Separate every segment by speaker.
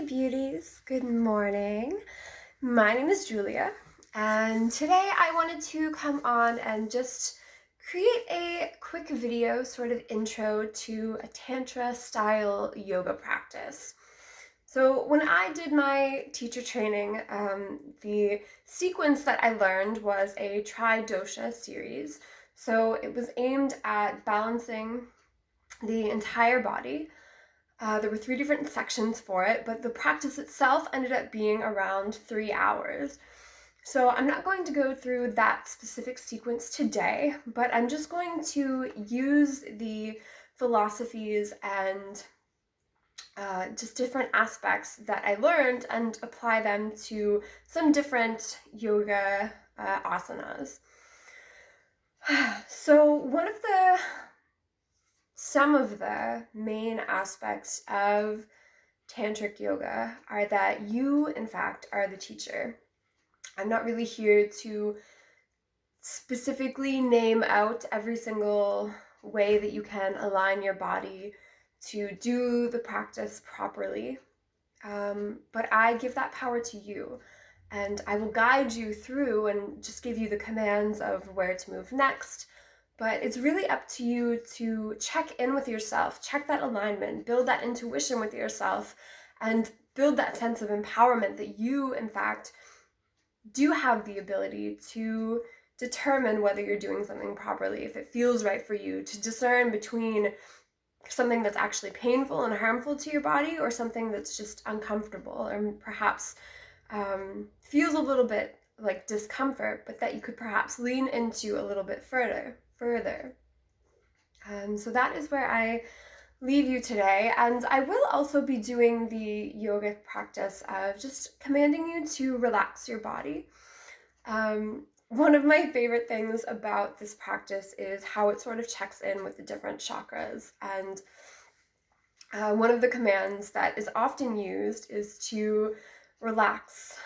Speaker 1: beauties, good morning. My name is Julia, and today I wanted to come on and just create a quick video, sort of intro to a Tantra style yoga practice. So when I did my teacher training, the sequence that I learned was a Tri-Dosha series. So it was aimed at balancing the entire body. There were 3 different sections for it, but the practice itself ended up being around 3 hours. So I'm not going to go through that specific sequence today, but I'm just going to use the philosophies and just different aspects that I learned and apply them to some different yoga asanas. So some of the main aspects of Tantric Yoga are that you, in fact, are the teacher. I'm not really here to specifically name out every single way that you can align your body to do the practice properly, but I give that power to you, and I will guide you through and just give you the commands of where to move next. But it's really up to you to check in with yourself, check that alignment, build that intuition with yourself, and build that sense of empowerment that you, in fact, do have the ability to determine whether you're doing something properly, if it feels right for you, to discern between something that's actually painful and harmful to your body or something that's just uncomfortable or perhaps feels a little bit like discomfort, but that you could perhaps lean into a little bit further. So that is where I leave you today, and I will also be doing the yoga practice of just commanding you to relax your body. One of my favorite things about this practice is how it sort of checks in with the different chakras, and one of the commands that is often used is to relax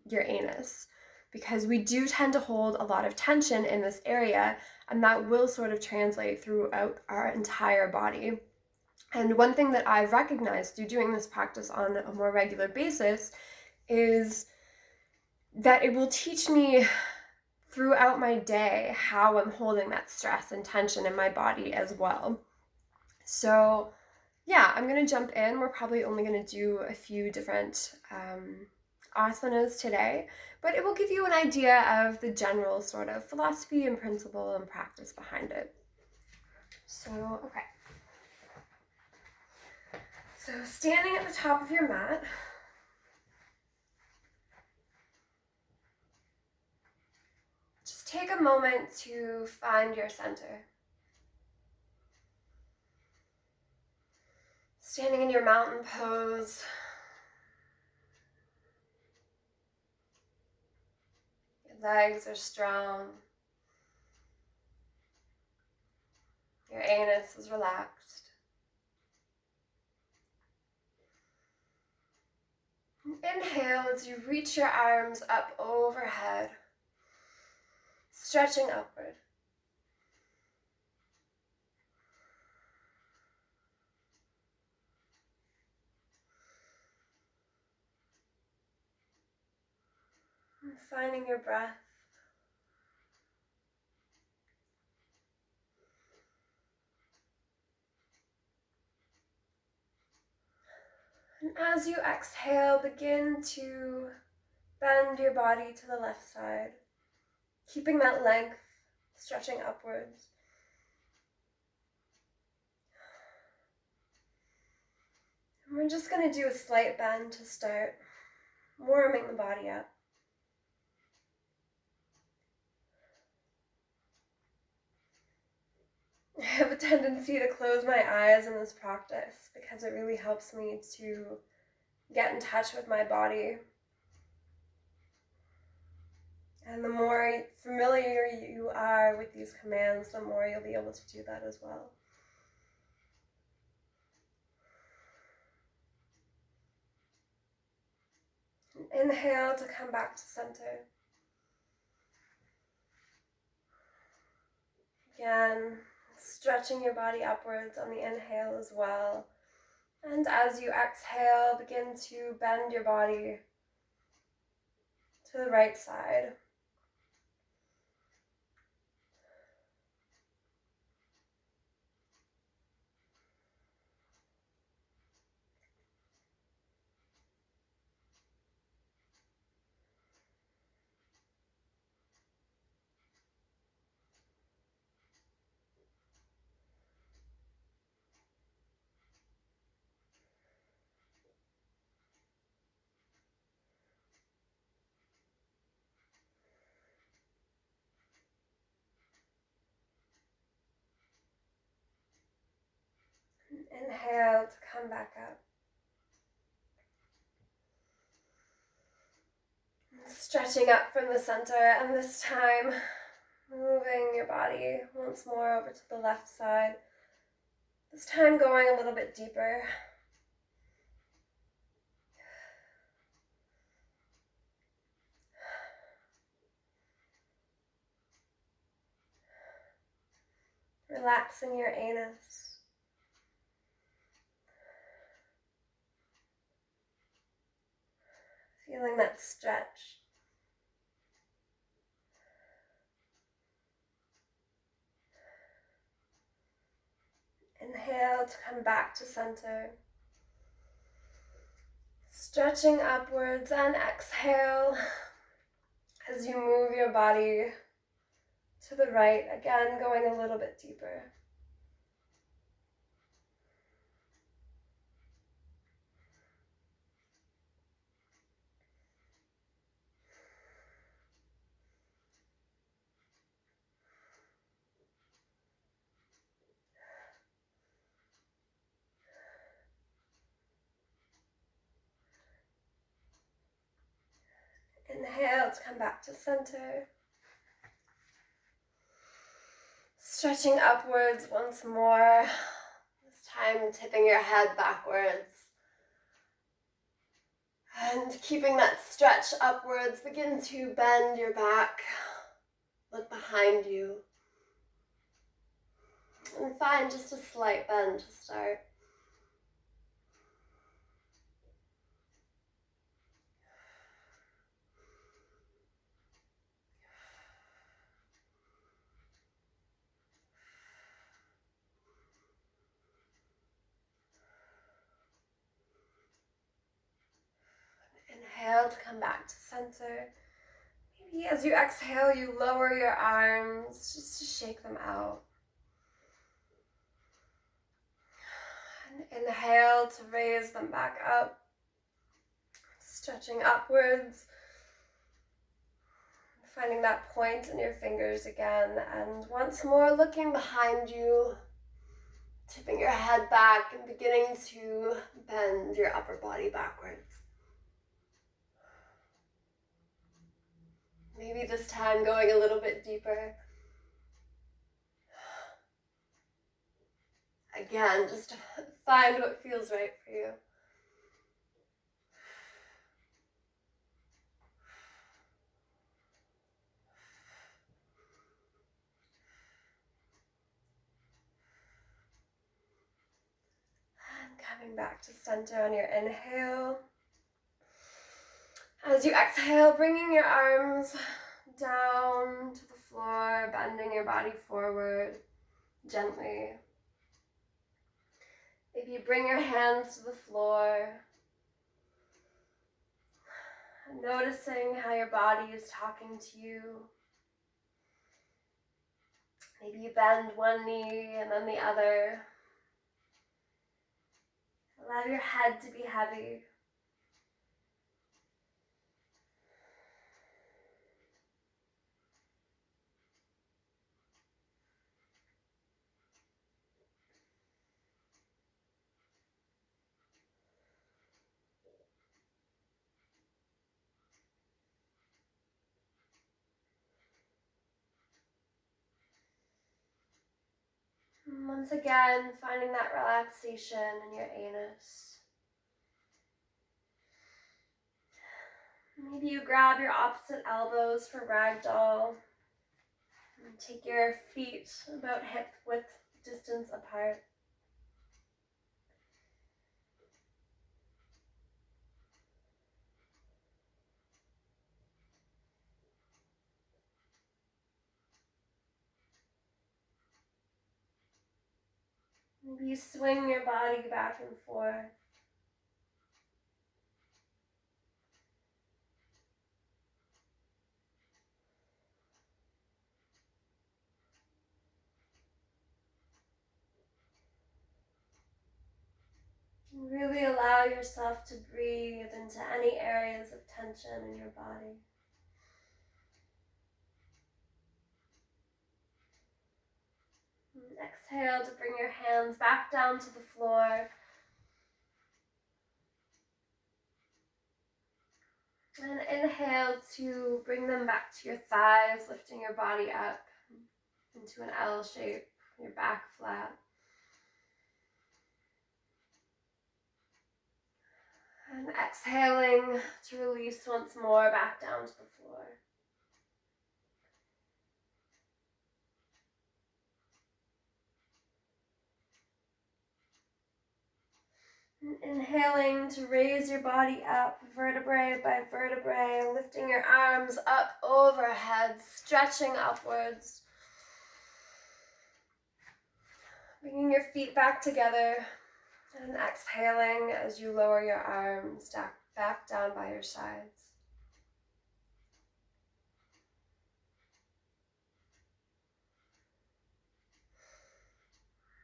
Speaker 1: your anus, because we do tend to hold a lot of tension in this area, and that will sort of translate throughout our entire body. And one thing that I've recognized through doing this practice on a more regular basis is that it will teach me throughout my day how I'm holding that stress and tension in my body as well. So yeah, I'm going to jump in. We're probably only going to do a few different asanas today, but it will give you an idea of the general sort of philosophy and principle and practice behind it. So, okay. So standing at the top of your mat, just take a moment to find your center. Standing in your mountain pose, your legs are strong, your anus is relaxed. Inhale as you reach your arms up overhead, stretching upward. And finding your breath. And as you exhale, begin to bend your body to the left side, keeping that length, stretching upwards. And we're just going to do a slight bend to start, warming the body up. I have a tendency to close my eyes in this practice because it really helps me to get in touch with my body. And the more familiar you are with these commands, the more you'll be able to do that as well. Inhale to come back to center. Again, stretching your body upwards on the inhale as well. And And as you exhale, begin to bend your body to the right side. Inhale to come back up. Stretching up from the center, and this time moving your body once more over to the left side. This time going a little bit deeper. Relaxing your anus. Feeling that stretch. Inhale to come back to center. Stretching upwards, and exhale as you move your body to the right, again going a little bit deeper. Inhale to come back to center. Stretching upwards once more, this time tipping your head backwards. And keeping that stretch upwards, begin to bend your back, look behind you. And find just a slight bend to start. Inhale to come back to center. Maybe as you exhale, you lower your arms just to shake them out. And inhale to raise them back up. Stretching upwards. Finding that point in your fingers again. And once more, looking behind you. Tipping your head back and beginning to bend your upper body backwards. Maybe this time going a little bit deeper. Again, just to find what feels right for you. And coming back to center on your inhale. As you exhale, bringing your arms down to the floor, bending your body forward gently. Maybe you bring your hands to the floor, noticing how your body is talking to you. Maybe you bend one knee and then the other. Allow your head to be heavy. Once again, finding that relaxation in your anus. Maybe you grab your opposite elbows for ragdoll. And take your feet about hip width distance apart. Maybe you swing your body back and forth. Really allow yourself to breathe into any areas of tension in your body. And exhale to bring your hands back down to the floor. And inhale to bring them back to your thighs, lifting your body up into an L shape, your back flat. And exhaling to release once more back down to the floor. And inhaling to raise your body up, vertebrae by vertebrae, lifting your arms up overhead, stretching upwards. Bringing your feet back together. And exhaling as you lower your arms back down by your sides.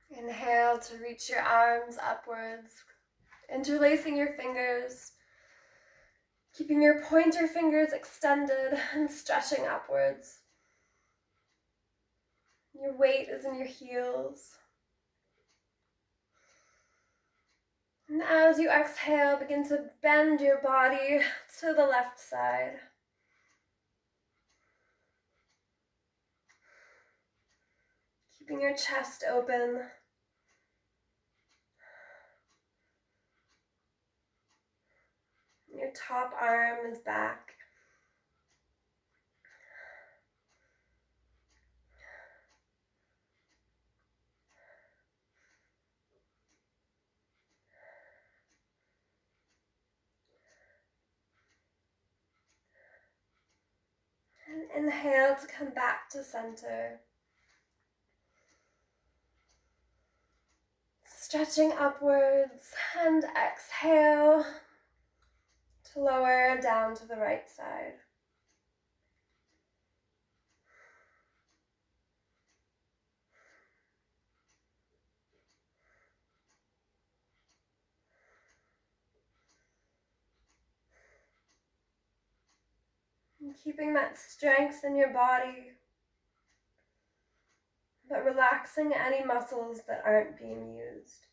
Speaker 1: Inhale to reach your arms upwards, interlacing your fingers, keeping your pointer fingers extended and stretching upwards. Your weight is in your heels. And as you exhale, begin to bend your body to the left side. Keeping your chest open. Your top arm is back. And inhale to come back to center. Stretching upwards, and exhale to lower down to the right side. And keeping that strength in your body, but relaxing any muscles that aren't being used.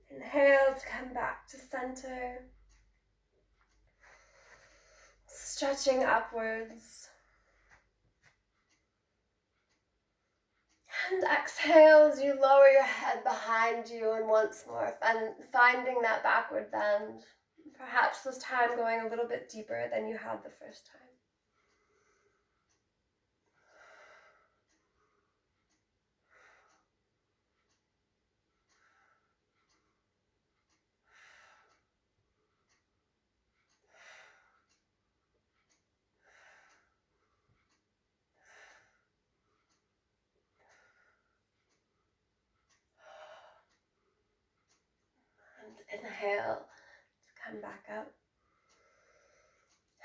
Speaker 1: Inhale to come back to center. Stretching upwards. And exhale as you lower your head behind you, and once more finding that backward bend. Perhaps this time going a little bit deeper than you had the first time. And inhale to come back up.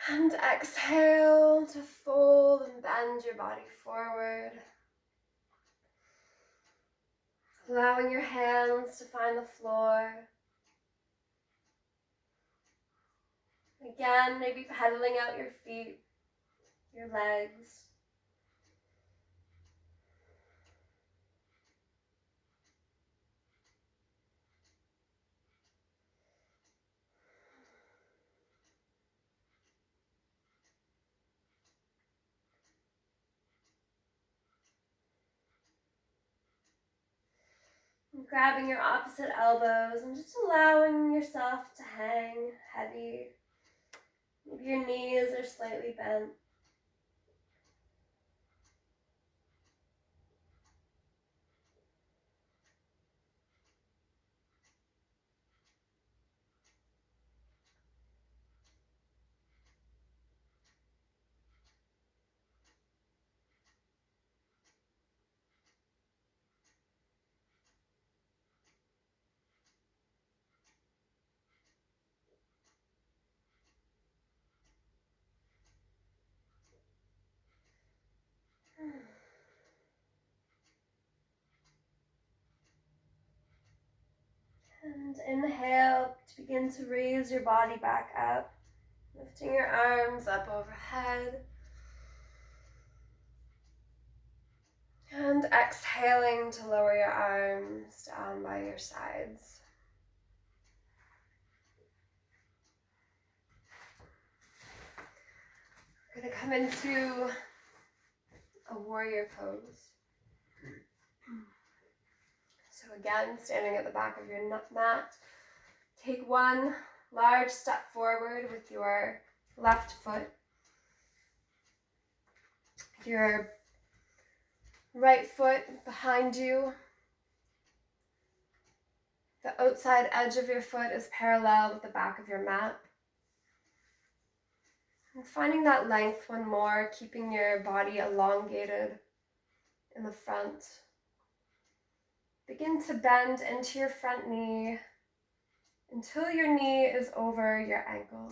Speaker 1: And exhale to fold and bend your body forward. Allowing your hands to find the floor. Again, maybe pedaling out your feet, your legs. And grabbing your opposite elbows and just allowing yourself to hang heavy. Maybe your knees are slightly bent. And inhale to begin to raise your body back up, lifting your arms up overhead. And exhaling to lower your arms down by your sides. We're going to come into a warrior pose. So again, standing at the back of your mat, take one large step forward with your left foot. Your right foot behind you. The outside edge of your foot is parallel with the back of your mat. And finding that length one more, keeping your body elongated in the front. Begin to bend into your front knee until your knee is over your ankle.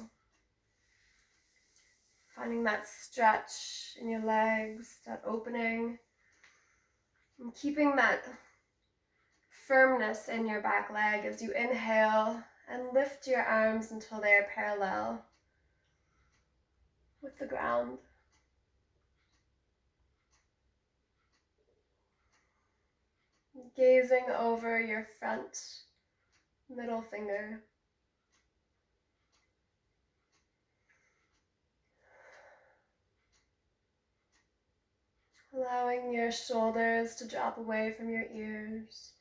Speaker 1: Finding that stretch in your legs, that opening, and keeping that firmness in your back leg as you inhale and lift your arms until they are parallel with the ground. Gazing over your front middle finger. Allowing your shoulders to drop away from your ears.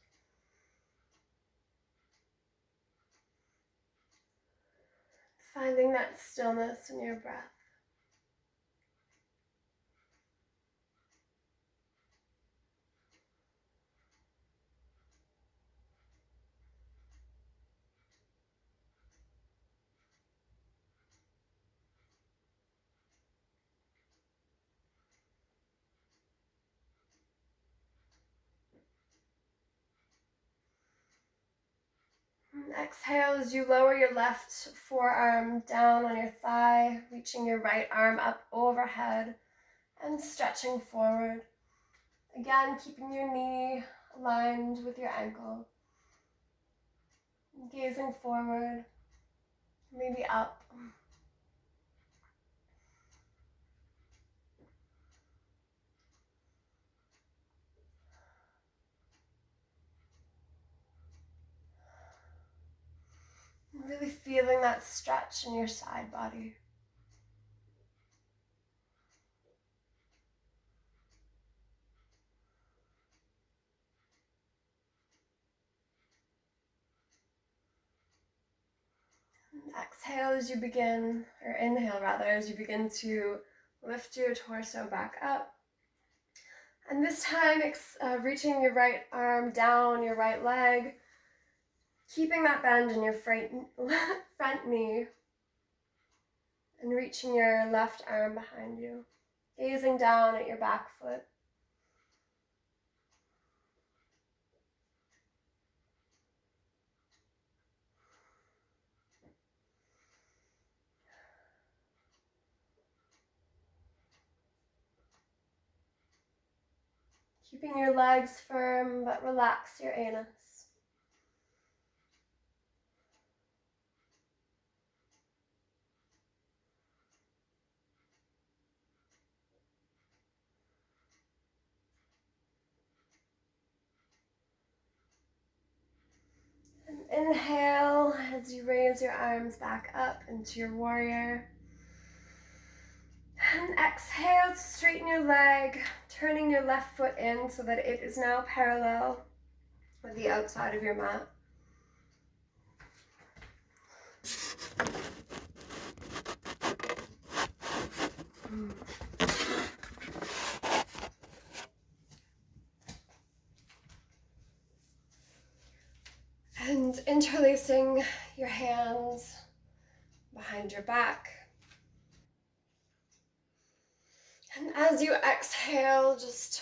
Speaker 1: Finding that stillness in your breath. And exhale as you lower your left forearm down on your thigh, reaching your right arm up overhead and stretching forward. Again, keeping your knee aligned with your ankle. Gazing forward, maybe up. Really feeling that stretch in your side body. And exhale as you begin, or inhale rather, as you begin to lift your torso back up. And this time, reaching your right arm down your right leg, keeping that bend in your front knee, and reaching your left arm behind you, gazing down at your back foot. Keeping your legs firm, but relax your anus. And inhale as you raise your arms back up into your warrior. And exhale to straighten your leg, turning your left foot in so that it is now parallel with the outside of your mat. And interlacing your hands behind your back. And as you exhale, just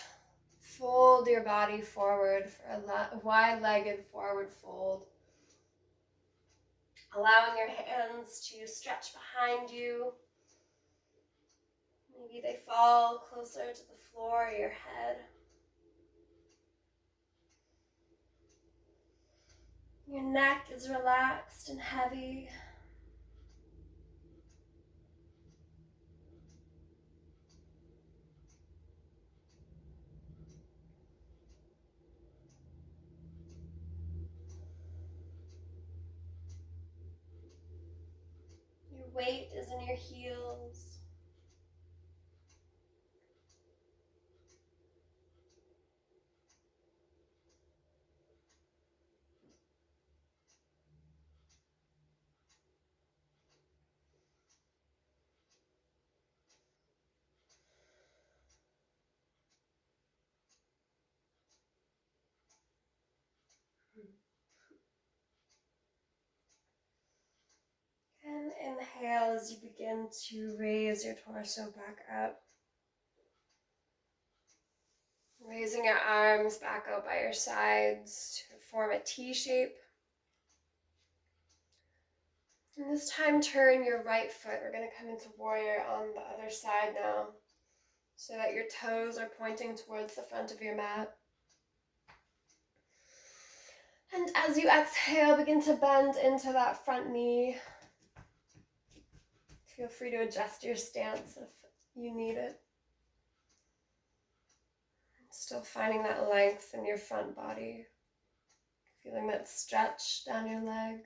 Speaker 1: fold your body forward for a wide-legged forward fold. Allowing your hands to stretch behind you. Maybe they fall closer to the floor of your head. Your neck is relaxed and heavy. Your weight is in your heels. And inhale as you begin to raise your torso back up. Raising your arms back out by your sides to form a T shape. And this time turn your right foot. We're going to come into warrior on the other side now, so that your toes are pointing towards the front of your mat. And as you exhale, begin to bend into that front knee. Feel free to adjust your stance if you need it. Still finding that length in your front body. Feeling that stretch down your leg.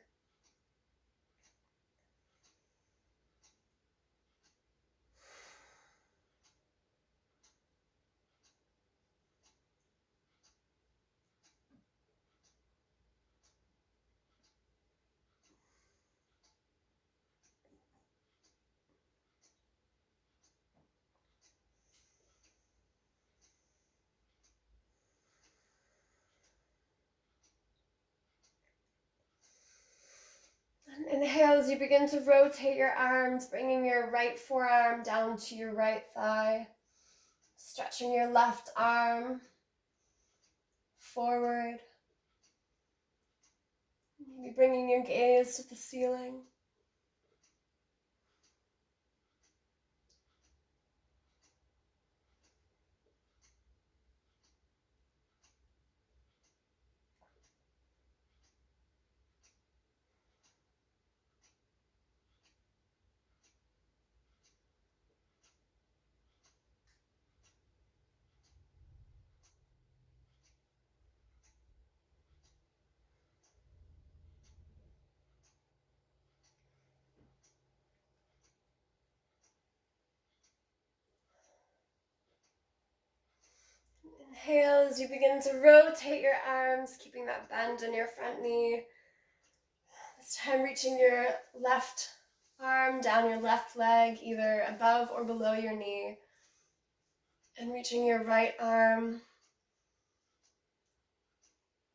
Speaker 1: And inhale as you begin to rotate your arms, bringing your right forearm down to your right thigh. Stretching your left arm forward. Maybe bringing your gaze to the ceiling. Inhale as you begin to rotate your arms, keeping that bend in your front knee. This time reaching your left arm down your left leg, either above or below your knee. And reaching your right arm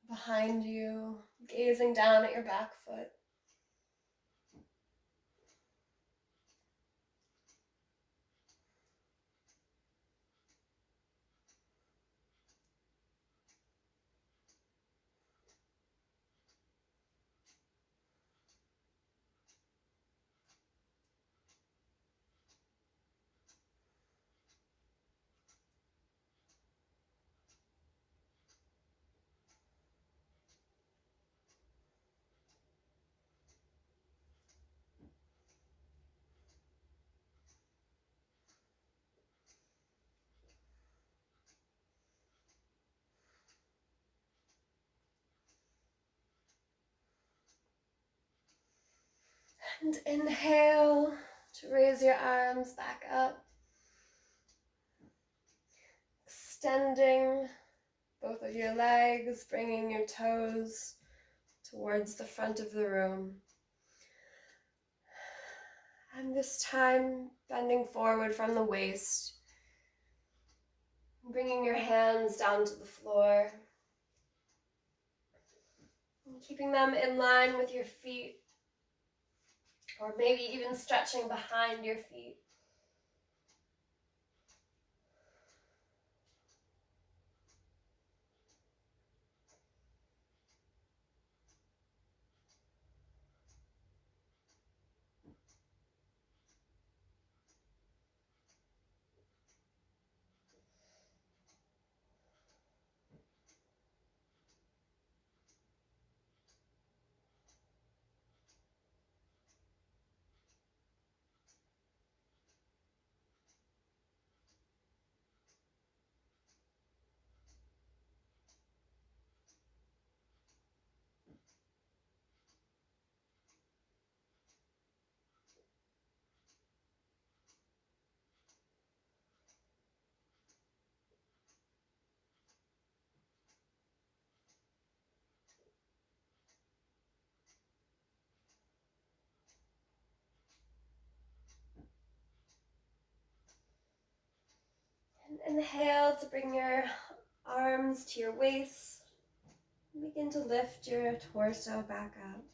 Speaker 1: behind you, gazing down at your back foot. And inhale to raise your arms back up. Extending both of your legs, bringing your toes towards the front of the room. And this time, bending forward from the waist. Bringing your hands down to the floor. And keeping them in line with your feet. Or maybe even stretching behind your feet. Inhale to bring your arms to your waist. Begin to lift your torso back up.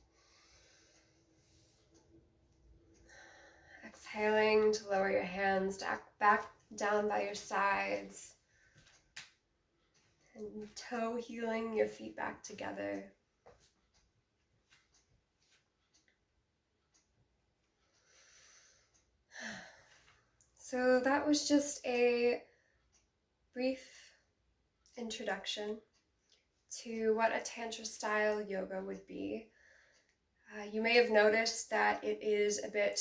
Speaker 1: Exhaling to lower your hands back down by your sides. And toe heeling your feet back together. So that was just a brief introduction to what a Tantra style yoga would be. You may have noticed that it is a bit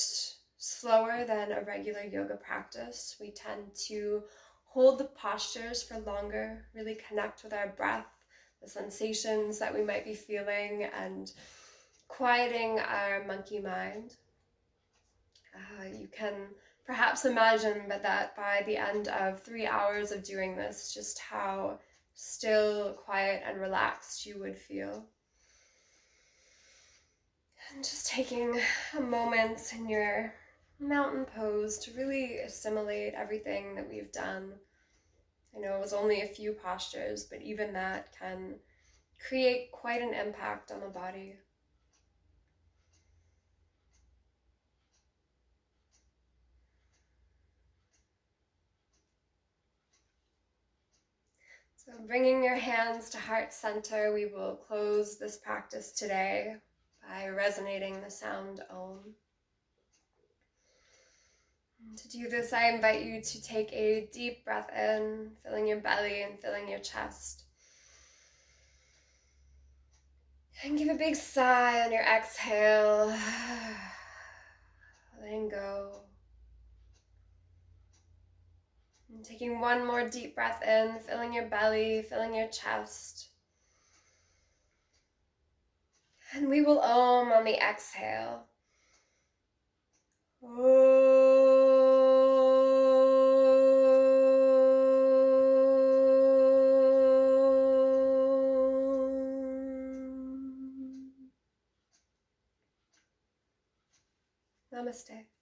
Speaker 1: slower than a regular yoga practice. We tend to hold the postures for longer, really connect with our breath, the sensations that we might be feeling, and quieting our monkey mind. You can perhaps imagine that by the end of 3 hours of doing this, just how still, quiet, and relaxed you would feel. And just taking a moment in your mountain pose to really assimilate everything that we've done. I know it was only a few postures, but even that can create quite an impact on the body. So bringing your hands to heart center, we will close this practice today by resonating the sound Om. And to do this, I invite you to take a deep breath in, filling your belly and filling your chest. And give a big sigh on your exhale, letting go. And taking one more deep breath in, filling your belly, filling your chest. And we will Om on the exhale. Namaste.